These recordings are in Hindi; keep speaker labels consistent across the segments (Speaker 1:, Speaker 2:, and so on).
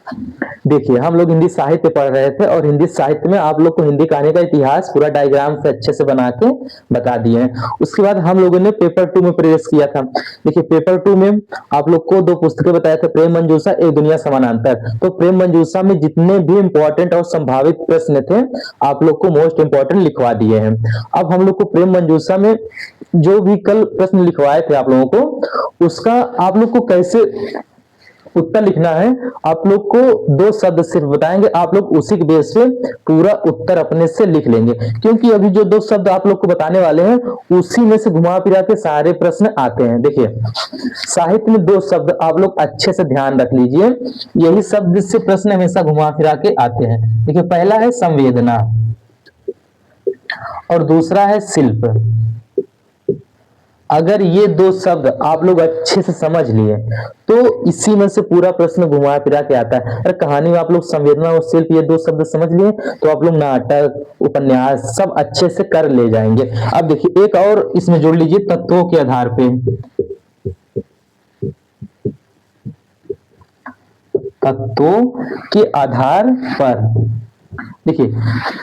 Speaker 1: देखिए, हम लोग हिंदी साहित्य पढ़ रहे थे और हिंदी साहित्य में आप लोग को हिंदी कहानी का इतिहास पूरा डायग्राम से अच्छे से बना के बता दिए हैं। उसके बाद हम लोगों ने पेपर 2 में प्रवेश किया था। देखिए, पेपर 2 में आप लोग को 2 पुस्तकें बताए थे, प्रेम मंजूषा, एक दुनिया समानांतर। तो प्रेम मंजूषा में जितने भी इंपॉर्टेंट और संभावित प्रश्न थे, आप लोग को मोस्ट इंपॉर्टेंट लिखवा दिए हैं। अब हम लोग को प्रेम मंजूषा में जो भी कल प्रश्न लिखवाए थे आप लोगों को, उसका आप लोग को कैसे उत्तर लिखना है, आप लोग को 2 शब्द सिर्फ बताएंगे, आप लोग उसी के बेस पे पूरा उत्तर अपने से लिख लेंगे। क्योंकि अभी जो 2 शब्द आप लोग को बताने वाले हैं, उसी में से घुमा फिरा के सारे प्रश्न आते हैं। देखिए, साहित्य में 2 शब्द आप लोग अच्छे से ध्यान रख लीजिए, यही शब्द से प्रश्न हमेशा घुमा फिरा के आते हैं। देखिए, पहला है संवेदना और दूसरा है शिल्प। अगर ये 2 शब्द आप लोग अच्छे से समझ लिए तो इसी में से पूरा प्रश्न घुमा फिरा के आता है। अगर कहानी में आप लोग संवेदना और शिल्प ये 2 शब्द समझ लिए तो आप लोग नाटक, उपन्यास सब अच्छे से कर ले जाएंगे। अब देखिए, एक और इसमें जोड़ लीजिए, तत्वों के आधार पे। तत्वों के आधार पर, देखिए,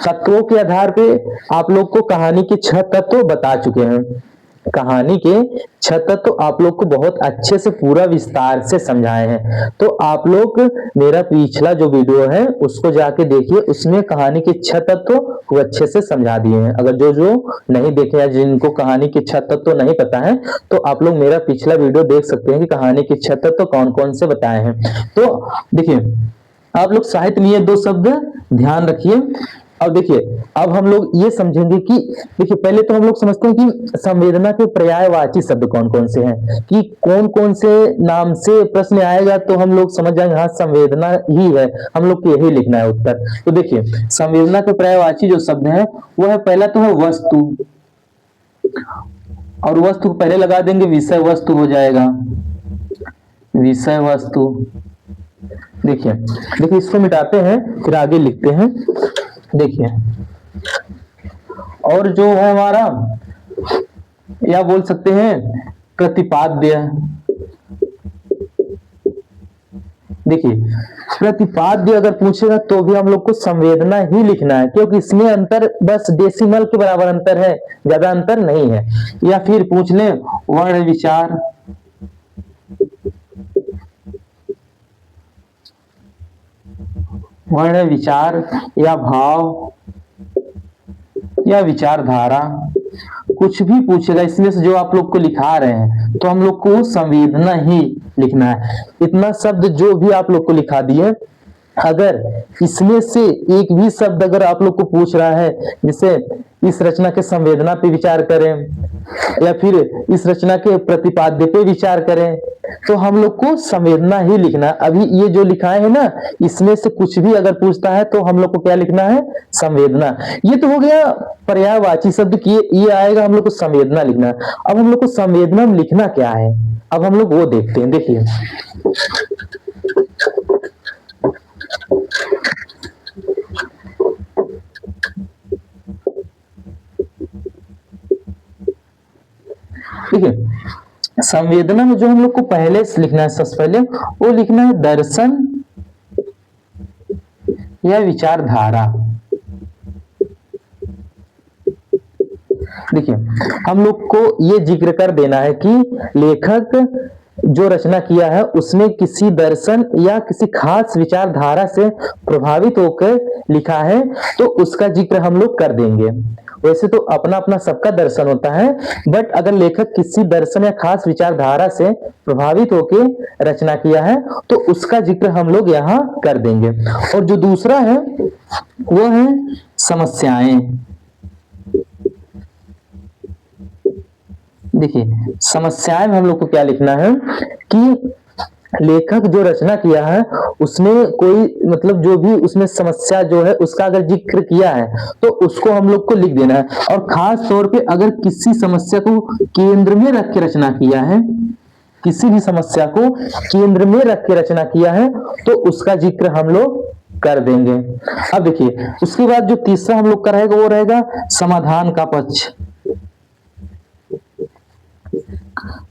Speaker 1: तत्वों के आधार पे आप लोग को कहानी के 6 तत्व बता चुके हैं। कहानी के 6 तत्व आप लोग को बहुत अच्छे से पूरा विस्तार से समझाए हैं। तो आप लोग मेरा पिछला जो वीडियो है उसको जाके देखिए, उसमें कहानी के 6 तत्व को अच्छे से समझा दिए हैं। अगर जो जो नहीं देखे हैं, जिनको कहानी के 6 तत्व नहीं पता है, तो आप लोग मेरा पिछला वीडियो देख सकते हैं कि कहानी के 6 तत्व कौन कौन से बताए हैं। तो देखिए, आप लोग साहित्य में ये 2 शब्द ध्यान रखिए। अब देखिए, अब हम लोग ये समझेंगे कि देखिए, पहले तो हम लोग समझते हैं कि संवेदना के पर्यायवाची शब्द कौन कौन से हैं, कि कौन कौन से नाम से प्रश्न आएगा तो हम लोग समझ जाएंगे हाँ संवेदना ही है, हम लोग को यही लिखना है उत्तर। तो देखिए, संवेदना के पर्यायवाची जो शब्द है वो है, पहला तो है वस्तु, और वस्तु को पहले लगा देंगे, विषय वस्तु हो जाएगा, विषय वस्तु। देखिए देखिए, इसको मिटाते हैं फिर आगे लिखते हैं। देखिए, और जो है हमारा, या बोल सकते हैं प्रतिपाद्य। देखिए, प्रतिपाद्य अगर पूछेगा तो भी हम लोग को संवेदना ही लिखना है, क्योंकि इसमें अंतर बस डेसिमल के बराबर अंतर है, ज्यादा अंतर नहीं है। या फिर पूछ ले वर्ण विचार, वर्ण विचार या भाव या विचारधारा, कुछ भी पूछेगा इसमें से जो आप लोग को लिखा रहे हैं तो हम लोग को संवेदना ही लिखना है। इतना शब्द जो भी आप लोग को लिखा दिए, अगर इसमें से एक भी शब्द अगर आप लोग को पूछ रहा है, जैसे इस रचना के संवेदना पे विचार करें या फिर इस रचना के प्रतिपाद्य पे विचार करें, तो हम लोग को संवेदना ही लिखना है। अभी ये जो लिखाए है ना, इसमें से कुछ भी अगर पूछता है तो हम लोग को क्या लिखना है, संवेदना। ये तो हो गया पर्यायवाची शब्द की, ये आएगा हम लोग को संवेदना लिखना है। अब हम लोग को संवेदना में लिखना क्या है, अब हम लोग वो देखते हैं। देखिए, देखिए, संवेदना में जो हम लोग को पहले से लिखना है, सबसे पहले वो लिखना है दर्शन या विचारधारा। देखिए, हम लोग को ये जिक्र कर देना है कि लेखक जो रचना किया है उसने किसी दर्शन या किसी खास विचारधारा से प्रभावित होकर लिखा है, तो उसका जिक्र हम लोग कर देंगे। वैसे तो अपना अपना सबका दर्शन होता है, बट अगर लेखक किसी दर्शन या खास विचारधारा से प्रभावित होकर रचना किया है तो उसका जिक्र हम लोग यहाँ कर देंगे। और जो दूसरा है वो है समस्याएं। देखिए, समस्याएं में हम लोग को क्या लिखना है कि लेखक जो रचना किया है उसने कोई मतलब जो भी उसमें समस्या जो है उसका अगर जिक्र किया है तो उसको हम लोग को लिख देना है। और खास तौर पे अगर किसी समस्या को केंद्र में रख के रचना किया है, किसी भी समस्या को केंद्र में रख के रचना किया है तो उसका जिक्र हम लोग कर देंगे। अब देखिए, उसके बाद जो तीसरा हम लोग का रहेगा वो रहेगा समाधान का पक्ष।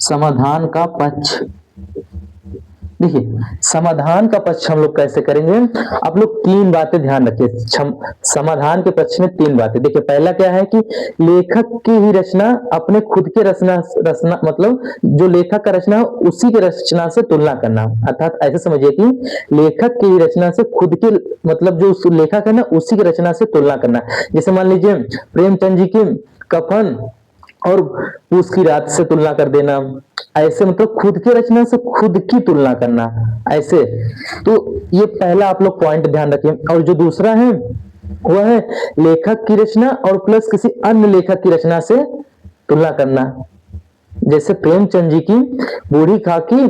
Speaker 1: समाधान का पक्ष, देखिए समाधान का पक्ष हम लोग कैसे करेंगे, आप लोग तीन बातें ध्यान रखिए। समाधान के पक्ष में तीन बातें। देखिए पहला क्या है कि लेखक की ही रचना अपने खुद के रचना रचना मतलब जो लेखक का रचना है उसी के रचना से तुलना करना। अर्थात ऐसे समझिए कि लेखक की ही रचना से खुद के मतलब जो उस लेखक है ना उसी की रचना से तुलना करना। जैसे मान लीजिए प्रेमचंद जी की कफन और पूस की रात से तुलना कर देना, ऐसे मतलब खुद की रचना से खुद की तुलना करना ऐसे। तो ये पहला आप लोग पॉइंट ध्यान रखें। और जो दूसरा है वह है लेखक की रचना और प्लस किसी अन्य लेखक की रचना से तुलना करना। जैसे प्रेमचंद जी की बूढ़ी खाकी,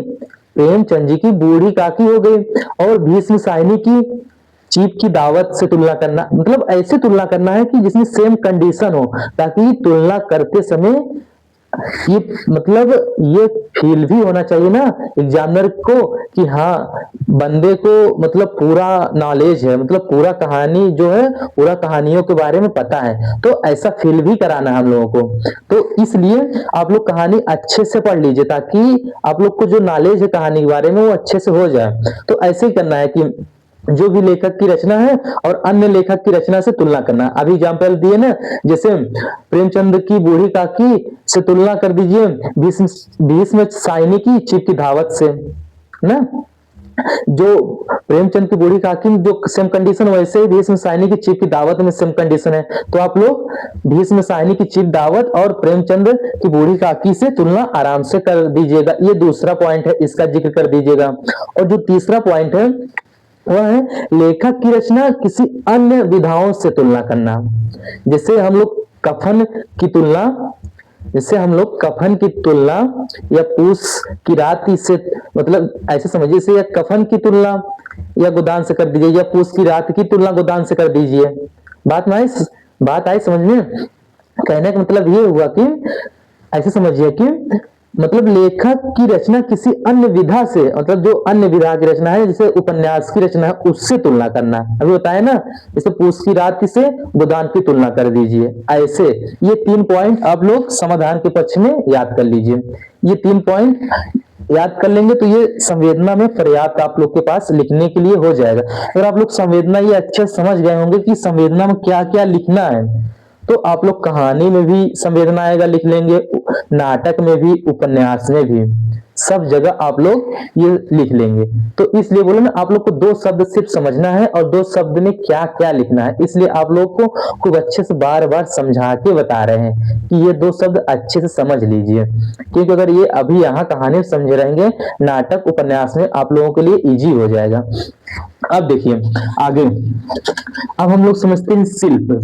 Speaker 1: प्रेमचंद जी की बूढ़ी काकी हो गई, और भीष्म साहिनी की चीफ की दावत से तुलना करना। मतलब ऐसे तुलना करना है कि जिसमें सेम कंडीशन हो, ताकि तुलना करते समय ये मतलब ये फील भी होना चाहिए ना एग्जामिनर को कि हाँ बंदे को मतलब पूरा नॉलेज है, मतलब पूरा कहानी जो है पूरा कहानियों के बारे में पता है। तो ऐसा फील भी कराना है हम लोगों को। तो इसलिए आप लोग कहानी अच्छे से पढ़ लीजिए ताकि आप लोग को जो नॉलेज है कहानी के बारे में वो अच्छे से हो जाए। तो ऐसे ही करना है कि जो भी लेखक की रचना है और अन्य लेखक की रचना से तुलना करना। अभी एग्जाम्पल दिए ना, जैसे प्रेमचंद की बूढ़ी काकी से तुलना कर दीजिए भीष्म साहिनी की चीफ की दावत से ना। जो प्रेमचंद की बूढ़ी काकी में जो सेम कंडीशन वैसे ही भीष्म साहिनी की चीफ की दावत में सेम कंडीशन है। तो आप लोग भीष्म साहिनी की चीफ दावत और प्रेमचंद की बूढ़ी काकी से तुलना आराम से कर दीजिएगा। ये दूसरा पॉइंट है, इसका जिक्र कर दीजिएगा। और जो तीसरा पॉइंट है वह है लेखक की रचना किसी अन्य विधाओं से तुलना करना। जैसे हम लोग कफन की तुलना या पूस की रात से मतलब ऐसे समझिए से या कफन की तुलना या गोदान से कर दीजिए, या पूस की रात की तुलना गोदान से कर दीजिए। बात आई समझ में। कहने का मतलब ये हुआ कि ऐसे समझिए कि मतलब लेखक की रचना किसी अन्य विधा से, मतलब जो अन्य विधा की रचना है जैसे उपन्यास की रचना है उससे तुलना करना। अभी बताया ना, जैसे पूस की रात से गोदान की तुलना कर दीजिए। ऐसे ये तीन पॉइंट आप लोग समाधान के पक्ष में याद कर लीजिए। ये तीन पॉइंट याद कर लेंगे तो ये संवेदना में पर्याप्त आप लोग के पास लिखने के लिए हो जाएगा। अगर आप लोग संवेदना ये अच्छे समझ गए होंगे कि संवेदना में क्या क्या लिखना है, तो आप लोग कहानी में भी संवेदना आएगा लिख लेंगे, नाटक में भी, उपन्यास में भी, सब जगह आप लोग ये लिख लेंगे। तो इसलिए बोले ना आप लोग को दो शब्द सिर्फ समझना है और दो शब्द में क्या क्या लिखना है। इसलिए आप लोग को खूब अच्छे से बार बार समझा के बता रहे हैं कि ये दो शब्द अच्छे से समझ लीजिए, क्योंकि अगर ये अभी यहाँ कहानी समझे रहेंगे नाटक उपन्यास में आप लोगों के लिए इजी हो जाएगा। अब देखिए आगे, अब हम लोग समझते हैं शिल्प।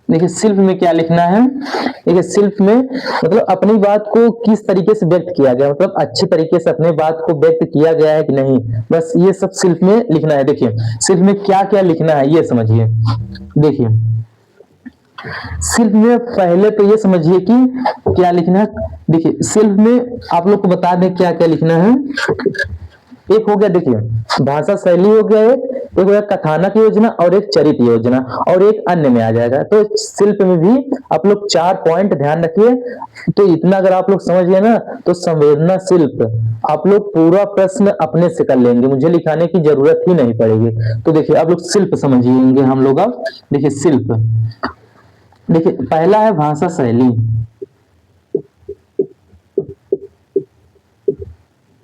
Speaker 1: देखिए शिल्प में क्या लिखना है। देखिए शिल्प में मतलब अपनी बात को किस तरीके से व्यक्त किया गया, मतलब अच्छे तरीके से अपने बात को व्यक्त किया गया है कि नहीं, बस ये सब शिल्प में लिखना है। देखिए शिल्प में क्या क्या लिखना है ये समझिए। देखिए शिल्प में पहले तो ये समझिए कि क्या लिखना है। देखिए शिल्प में आप लोग को बता दें क्या क्या लिखना है। एक हो गया देखिए भाषा शैली हो गया, एक हो गया कथानक योजना, और एक चरित्र योजना, और एक अन्य में आ जाएगा। तो शिल्प में भी आप लोग 4 पॉइंट ध्यान रखिए। तो इतना अगर आप लोग समझ गए ना तो संवेदना शिल्प आप लोग पूरा प्रश्न अपने से कर लेंगे, मुझे लिखाने की जरूरत ही नहीं पड़ेगी। तो देखिए आप लोग शिल्प समझिएंगे हम लोग। अब देखिए शिल्प, देखिए पहला है भाषा शैली।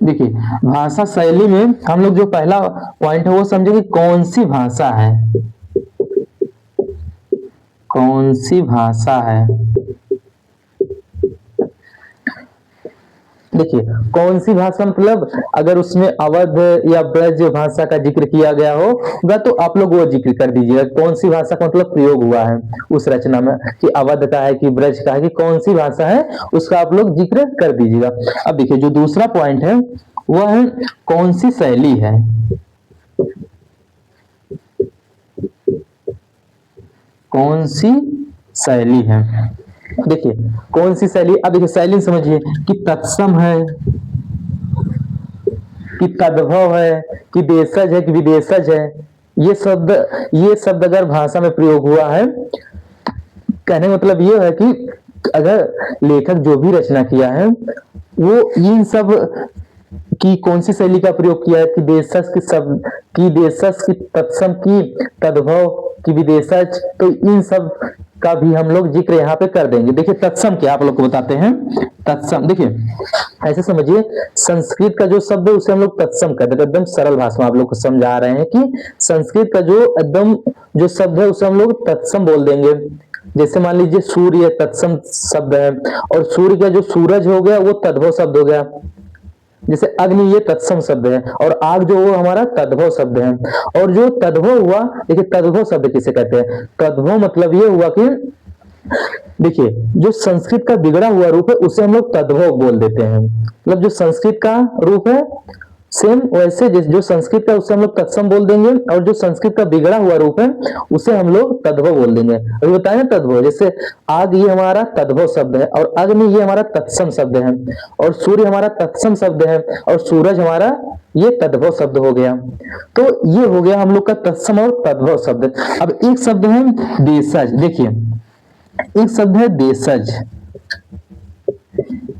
Speaker 1: देखिए भाषा शैली में हम लोग जो पहला पॉइंट है वो समझेंगे कौन सी भाषा है, कौन सी भाषा है। देखिए कौन सी भाषा मतलब अगर उसमें अवध या ब्रज भाषा का जिक्र किया गया होगा तो आप लोग वो जिक्र कर दीजिएगा। कौन सी भाषा का मतलब प्रयोग हुआ है उस रचना में, कि अवध का है कि ब्रज का है कि कौन सी भाषा है, उसका आप लोग जिक्र कर दीजिएगा। अब देखिए जो दूसरा पॉइंट है वह है कौन सी शैली है। कौन सी शैली है, देखिए कौन सी शैली। अब देखिए शैली समझिए कि तत्सम है, कि तद्भव है, कि देशज है, कि विदेशज है। ये शब्द अगर भाषा में प्रयोग हुआ है, कहने का मतलब ये है कि अगर लेखक जो भी रचना किया है वो इन सब की कौन सी शैली का प्रयोग किया है कि देशज की शब्द की देशज की तत्सम की तद्भव की विदेशज, तो इन सब का भी हम लोग जिक्र यहाँ पे कर देंगे। देखिए तत्सम क्या आप लोग को बताते हैं। तत्सम देखिए ऐसे समझिए, संस्कृत का जो शब्द है उसे हम लोग तत्सम कहते हैं। एकदम सरल भाषा में आप लोग को समझा रहे हैं कि संस्कृत का जो एकदम जो शब्द है उसे हम लोग तत्सम बोल देंगे। जैसे मान लीजिए सूर्य तत्सम शब्द है, और सूर्य का जो सूरज हो गया वो तद्भव शब्द हो गया। जैसे अग्नि ये तत्सम शब्द है, और आग जो वो हमारा तद्भव शब्द है। और जो तद्भव हुआ, देखिए तद्भव शब्द किसे कहते हैं। तद्भव मतलब ये हुआ कि देखिए जो संस्कृत का बिगड़ा हुआ रूप है उसे हम लोग तद्भव बोल देते हैं। मतलब जो संस्कृत का रूप है सेम वैसे जो संस्कृत का उसे हम लोग तत्सम बोल देंगे, और जो संस्कृत का बिगड़ा हुआ रूप है उसे हम लोग तद्भव बोल देंगे। अभी बताए ना तद्भव, जैसे आग ये हमारा तद्भव शब्द है, और अग्नि ये हमारा तत्सम शब्द है, और सूर्य हमारा तत्सम शब्द है, और सूरज हमारा ये तद्भव शब्द हो गया। तो ये हो गया हम लोग का तत्सम और तद्भव शब्द। अब एक शब्द है देशज। देखिए एक शब्द है देशज।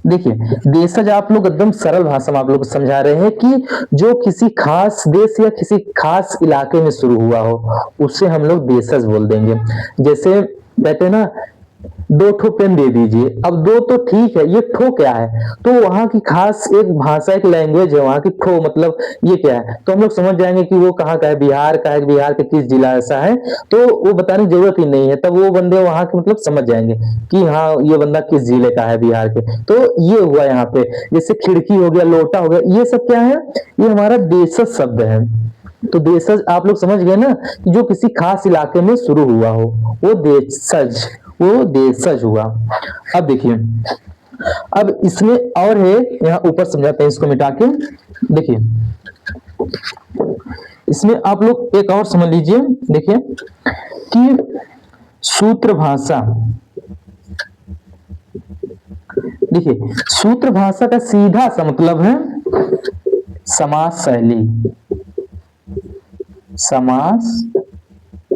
Speaker 1: देखिए देशज आप लोग एकदम सरल भाषा में आप लोग को समझा रहे हैं कि जो किसी खास देश या किसी खास इलाके में शुरू हुआ हो उसे हम लोग देशज बोल देंगे। जैसे कहते हैं ना दो ठो पेन दे दीजिए, अब दो तो ठीक है, ये ठो क्या है, तो वहां की खास एक भाषा एक लैंग्वेज है वहां की, ठो मतलब ये क्या है, तो हम लोग समझ जाएंगे कि वो कहाँ का है, बिहार का है, बिहार के किस जिला ऐसा है, तो वो बताने की जरूरत ही नहीं है, तब वो बंदे वहां के मतलब समझ जाएंगे कि हाँ ये बंदा किस जिले का है बिहार के। तो ये हुआ यहाँ पे। जैसे खिड़की हो गया, लोटा हो गया, ये सब क्या है, ये हमारा देशज शब्द है। तो देशज आप लोग समझ गए ना, जो किसी खास इलाके में शुरू हुआ हो वो देशज, वो देशज हुआ। अब देखिए अब इसमें और है, यहाँ ऊपर समझाते हैं इसको मिटा के। देखिए इसमें आप लोग एक और समझ लीजिए। देखिए कि सूत्र भाषा, देखिए सूत्र भाषा का सीधा सा मतलब है समास शैली। समास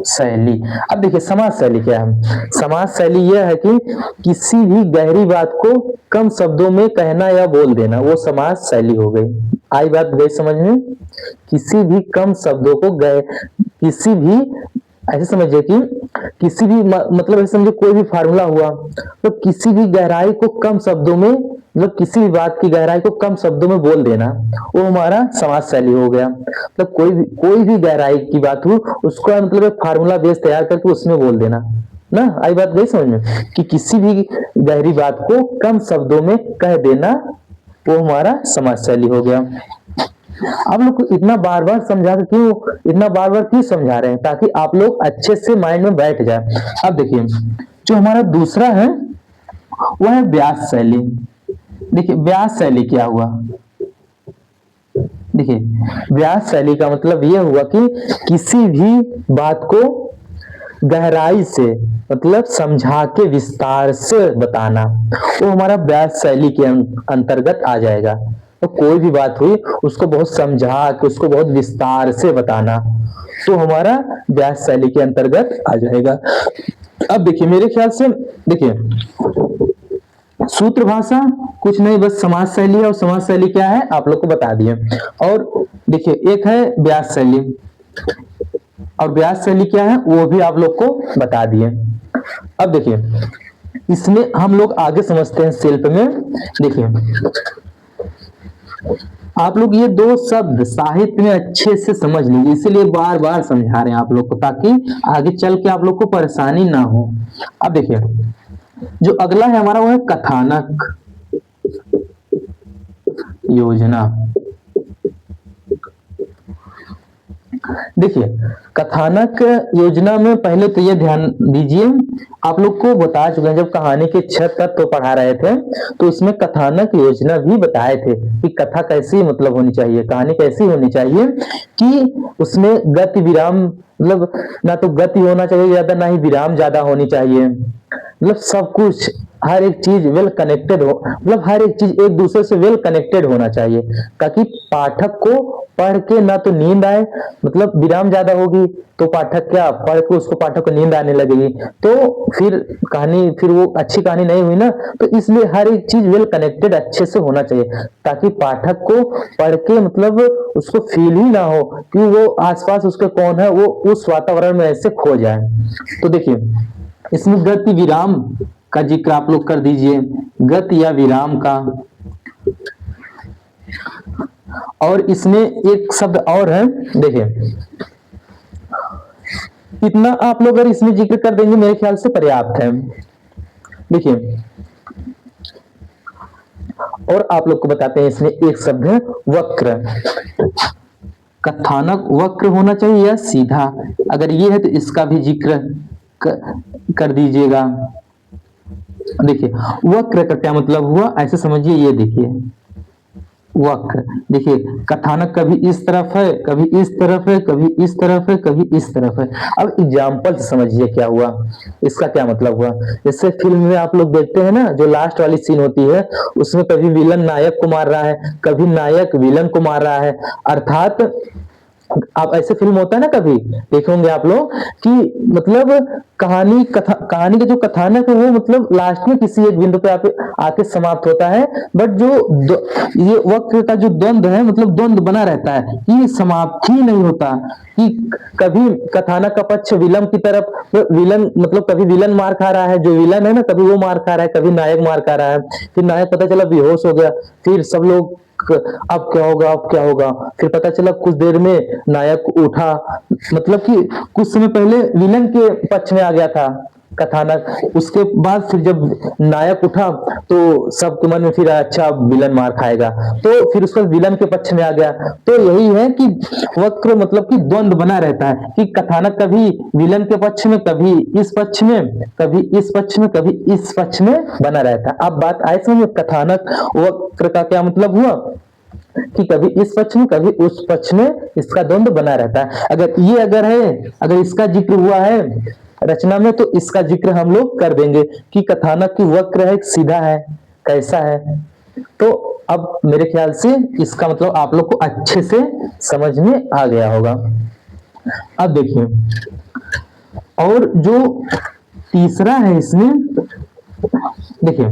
Speaker 1: शैली। अब देखिए समास शैली क्या है। समास शैली यह है कि किसी भी गहरी बात को कम शब्दों में कहना या बोल देना, वो समास शैली हो गई। आई बात गई समझ में। किसी भी कम शब्दों को किसी भी ऐसे समझिए कि किसी भी मतलब ऐसे समझिए कोई भी फार्मूला हुआ, तो किसी भी गहराई को कम शब्दों में, मतलब किसी भी बात की गहराई को कम शब्दों में बोल देना, वो हमारा समास शैली हो गया। मतलब कोई भी गहराई की बात हो उसको मतलब एक फार्मूला बेस तैयार करके उसमें बोल देना ना। आई बात गई समझ में कि किसी भी गहरी बात को कम शब्दों में कह देना, वो हमारा समास शैली हो गया। आप लोग को इतना बार बार समझा क्यों, इतना बार बार क्यों समझा रहे हैं, ताकि आप लोग अच्छे से माइंड में बैठ जाए। अब देखिए जो हमारा दूसरा है वह है व्यास शैली। देखिए व्यास शैली क्या हुआ। देखिए व्यास शैली का मतलब यह हुआ कि किसी भी बात को गहराई से मतलब समझा के विस्तार से बताना, वो हमारा व्यास शैली के अंतर्गत आ जाएगा। तो कोई भी बात हुई उसको बहुत समझा के उसको बहुत विस्तार से बताना, तो हमारा व्यास शैली के अंतर्गत आ जाएगा। अब देखिए मेरे ख्याल से देखिए सूत्र भाषा कुछ नहीं, बस समाज शैली है, और समाज शैली क्या है आप लोग को बता दिए। और देखिए एक है व्यास शैली, और व्यास शैली क्या है वो भी आप लोग को बता दिए। अब देखिए इसमें हम लोग आगे समझते हैं शिल्प में। देखिए आप लोग ये दो शब्द साहित्य में अच्छे से समझ लीजिए, इसीलिए बार बार समझा रहे हैं आप लोग को, ताकि आगे चल के आप लोग को परेशानी ना हो। अब देखिए जो अगला है हमारा वो है कथानक योजना। देखिए कथानक योजना में पहले तो ये ध्यान दीजिए, आप लोग को बता चुके हैं जब कहानी के 6 तत्व पढ़ा रहे थे तो उसमें कथानक योजना भी बताए थे कि कथा कैसी मतलब होनी चाहिए, कहानी कैसी होनी चाहिए कि उसमें गति विराम मतलब ना तो गति होना चाहिए ज्यादा, ना ही विराम ज्यादा होनी चाहिए। मतलब सब कुछ हर एक चीज वेल कनेक्टेड हो, मतलब हर एक चीज एक दूसरे से वेल कनेक्टेड होना चाहिए, ताकि पाठक को पढ़ के ना तो नींद आए, मतलब विराम ज्यादा होगी तो पाठक क्या पढ़ के उसको पाठक को नींद आने लगेगी, तो फिर कहानी, फिर वो अच्छी कहानी नहीं हुई ना। तो इसलिए हर एक चीज वेल कनेक्टेड अच्छे से होना चाहिए, ताकि पाठक को पढ़ के मतलब उसको फील ही ना हो कि वो आसपास उसके कौन है, वो उस वातावरण में ऐसे खो जाए। तो देखिए इसमें गति विराम का जिक्र आप लोग कर दीजिए, गति या विराम का। और इसमें एक शब्द और है, देखिए इतना आप लोग अगर इसमें जिक्र कर देंगे मेरे ख्याल से पर्याप्त है। देखिए और आप लोग को बताते हैं, इसमें एक शब्द है वक्र। कथानक वक्र होना चाहिए या सीधा, अगर ये है तो इसका भी जिक्र कर दीजिएगा। देखिए वक्र का क्या मतलब हुआ, ऐसे समझिए, ये देखिए वक्र, देखिए कथानक कभी इस तरफ है, कभी इस तरफ है, कभी इस तरफ है, कभी इस तरफ है। अब एग्जाम्पल से समझिए क्या हुआ, इसका क्या मतलब हुआ। जैसे फिल्म में आप लोग देखते हैं ना, जो लास्ट वाली सीन होती है उसमें कभी विलन नायक को मार रहा है, कभी नायक विलन को मार रहा है, अर्थात आप ऐसे फिल्म होता है ना, कभी देखे होंगे आप लोग कि मतलब कहानी का जो कथानक है वो मतलब लास्ट में किसी एक बिंदु पे आके समाप्त होता है, बट जो ये वक्र का जो द्वंद है, मतलब द्वंद बना रहता है, ये समाप्त ही नहीं होता कि कभी कथानक का पक्ष विलन की तरफ, विलन मतलब कभी विलन मार खा रहा है, जो विलन है ना कभी वो मार खा रहा है, कभी नायक मार खा रहा है, फिर नायक पता चला बेहोश हो गया, फिर सब लोग अब क्या होगा, अब क्या होगा, फिर पता चला कुछ देर में नायक उठा, मतलब कि कुछ समय पहले विलन के पक्ष में आ गया था कथानक, उसके बाद फिर जब नायक उठा तो सबके मन में फिर अच्छा विलन मार खाएगा, तो फिर उसका विलन के पक्ष में आ गया। तो यही है कि वक्र मतलब कि द्वंद बना रहता है कि कथानक कभी विलन के पक्ष में, कभी इस पक्ष में, कभी इस पक्ष में, कभी इस पक्ष में बना रहता है। अब बात आए समझ, कथानक वक्र का क्या मतलब हुआ कि कभी इस पक्ष में कभी उस पक्ष में इसका द्वंद बना रहता है। अगर है, अगर इसका जिक्र हुआ है रचना में, तो इसका जिक्र हम लोग कर देंगे कि कथानक की वक्र है, सीधा है, कैसा है। तो अब मेरे ख्याल से इसका मतलब आप लोग को अच्छे से समझ में आ गया होगा। अब देखिए और जो तीसरा है इसमें, देखिए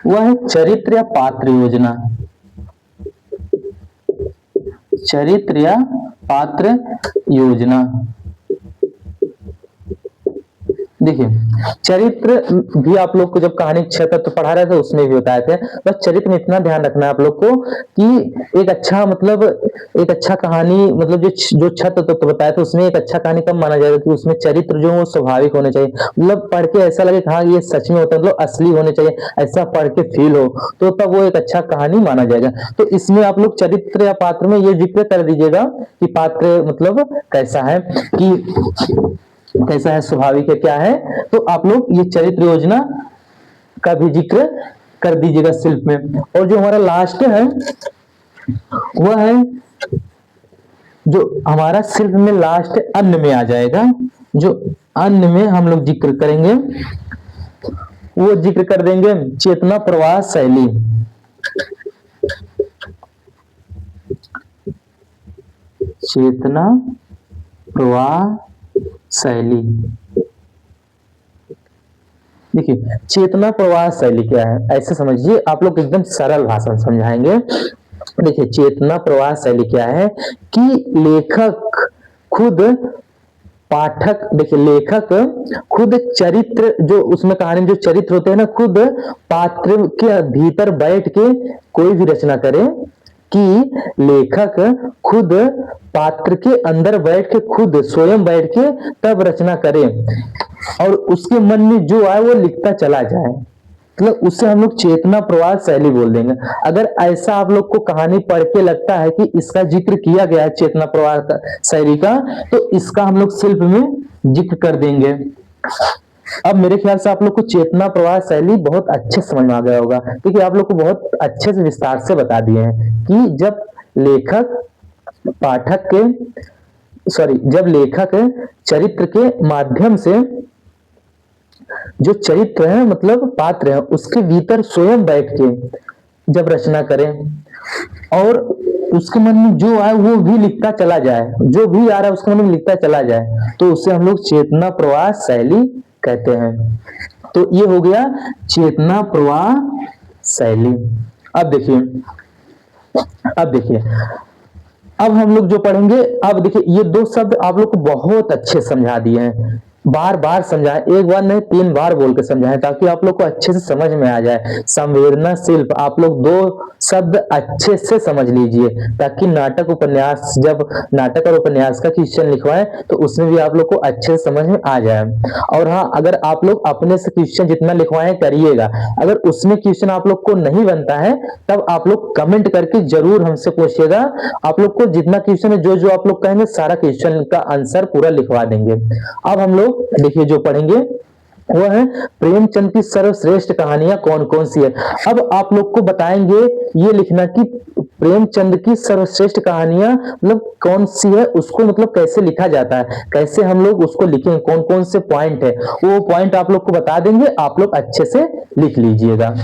Speaker 1: वह है चरित्र या पात्र योजना। चरित्र या पात्र योजना, देखिए चरित्र भी आप लोग को जब कहानी 6 तत्व पढ़ा रहे थे उसमें भी बताए थे, बस चरित्र में इतना ध्यान रखना है आप लोग को कि एक अच्छा मतलब एक अच्छा कहानी, मतलब जो 6 तत्व बताए थे उसमें एक अच्छा कहानी कब माना जाएगा कि उसमें चरित्र जो स्वाभाविक होने चाहिए, मतलब पढ़ के ऐसा लगे हाँ ये सच में होता है, मतलब असली होने चाहिए, ऐसा पढ़ के फील हो, तो तब वो एक अच्छा कहानी माना जाएगा। तो इसमें आप लोग चरित्र या पात्र में ये जिक्र कर दीजिएगा कि पात्र मतलब कैसा है, कि कैसा है, स्वाभाविक है, क्या है। तो आप लोग ये चरित्र योजना का भी जिक्र कर दीजिएगा शिल्प में। और जो हमारा लास्ट है वह है जो हमारा शिल्प में लास्ट अन्न में आ जाएगा, जो अन्न में हम लोग जिक्र करेंगे, वो जिक्र कर देंगे चेतना प्रवाह शैली। चेतना प्रवाह शैली, देखिए चेतना प्रवाह शैली क्या है, ऐसे समझिए, आप लोग एकदम सरल भाषा में समझाएंगे। देखिए चेतना प्रवाह शैली क्या है कि लेखक खुद पाठक, देखिए लेखक खुद चरित्र, जो उसमें कहानी में जो चरित्र होते हैं ना, खुद पात्र के भीतर बैठ के कोई भी रचना करे, कि लेखक खुद पात्र के अंदर बैठ के, खुद स्वयं बैठ के तब रचना करे और उसके मन में जो आए वो लिखता चला जाए, मतलब उससे हम लोग चेतना प्रवाह शैली बोल देंगे। अगर ऐसा आप लोग को कहानी पढ़ के लगता है कि इसका जिक्र किया गया है चेतना प्रवाह शैली का, तो इसका हम लोग शिल्प में जिक्र कर देंगे। अब मेरे ख्याल से आप लोग को चेतना प्रवाह शैली बहुत अच्छे समझ में आ गया होगा, क्योंकि आप लोग को बहुत अच्छे से विस्तार से बता दिए हैं कि जब लेखक पाठक के जब लेखक चरित्र के माध्यम से जो चरित्र है मतलब पात्र है उसके भीतर स्वयं बैठ के जब रचना करें और उसके मन में जो आए वो भी लिखता चला जाए, जो भी आ रहा है उसके मन में लिखता चला जाए, तो उसे हम लोग चेतना प्रवाह शैली कहते हैं। तो ये हो गया चेतना प्रवाह शैली। अब देखिए अब देखिए अब हम लोग जो पढ़ेंगे, अब देखिए ये दो शब्द आप लोग को बहुत अच्छे समझा दिए हैं, बार बार समझाएं, एक बार नहीं 3 बार बोल के समझाएं ताकि आप लोग को अच्छे से समझ में आ जाए। संवेदना शिल्प आप लोग 2 शब्द अच्छे से समझ लीजिए ताकि नाटक उपन्यास, जब नाटक और उपन्यास का क्वेश्चन लिखवाएं तो उसमें भी आप लोग को अच्छे से समझ में आ जाए। और हाँ, अगर आप लोग अपने से क्वेश्चन जितना लिखवाएं करिएगा, अगर उसमें क्वेश्चन आप लोग को नहीं बनता है तब आप लोग कमेंट करके जरूर हमसे पूछिएगा। आप लोग को जितना क्वेश्चन है, जो जो आप लोग कहेंगे सारा क्वेश्चन का आंसर पूरा लिखवा देंगे। अब हम लोग देखिए जो पढ़ेंगे वो है प्रेमचंद की सर्वश्रेष्ठ कहानियां कौन कौन सी है। अब आप लोग को बताएंगे ये लिखना कि प्रेमचंद की सर्वश्रेष्ठ कहानियां मतलब कौन सी है, उसको मतलब कैसे लिखा जाता है, कैसे हम लोग उसको लिखें, कौन कौन से पॉइंट है, वो पॉइंट आप लोग को बता देंगे, आप लोग अच्छे से लिख लीजिएगा।